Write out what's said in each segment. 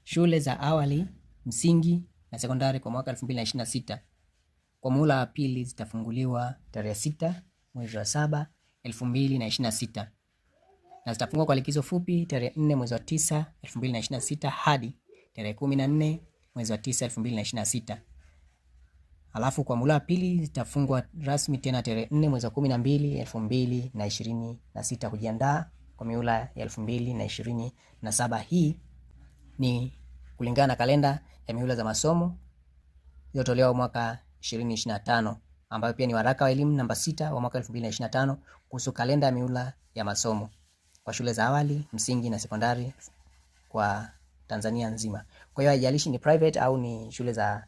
shule za awali, msingi na sekondari kwa mwaka 2026. Kwa muhula wa pili zitafunguliwa tarehe 6 mwezi wa 7 2026 na zitafungwa kwa likizo fupi tarehe 4 mwezi wa 9 2026 hadi tarehe 14 mwezi wa 9 2026. Alafu kwa muhula wa pili zitafungwa rasmi tena tarehe 4 mwezi wa 12 2026 kujiandaa kwa mihula ya 2027. Hii ni kulingana na kalenda ya mihula za masomo iliyotolewa mwaka 2025, ambayo pia ni waraka wa elimu namba 6 wa mwaka 2025 kuhusu kalenda ya mihula ya masomo kwa shule za awali, msingi na sekondari kwa Tanzania nzima. Kwa hiyo haijalishi ni private au ni shule za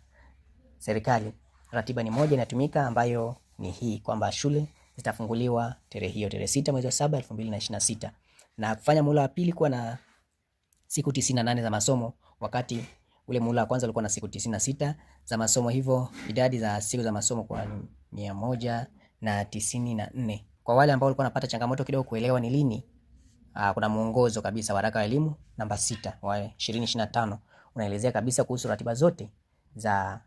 serikali, ratiba ni moja inatumika, ambayo ni hii kwamba shule zitafunguliwa tarehe hiyo, tarehe 6 mwezi wa 7 2026, na kufanya muhula wa pili kuwa na siku 98 za masomo, wakati ule muhula wa kwanza ulikuwa na siku 96 za masomo. Hivyo idadi za siku za masomo kwa 194. Kwa wale ambao walikuwa wanapata changamoto kidogo kuelewa ni lini, kuna mwongozo kabisa, waraka wa elimu namba 6 wa 2025 unaelezea kabisa kuhusu ratiba zote za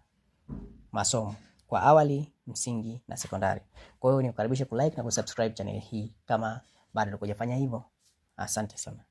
masomo kwa awali, msingi na sekondari. Kwa hiyo nikukaribisha kulike na kusubscribe channel hii kama bado hujafanya hivyo. Asante sana.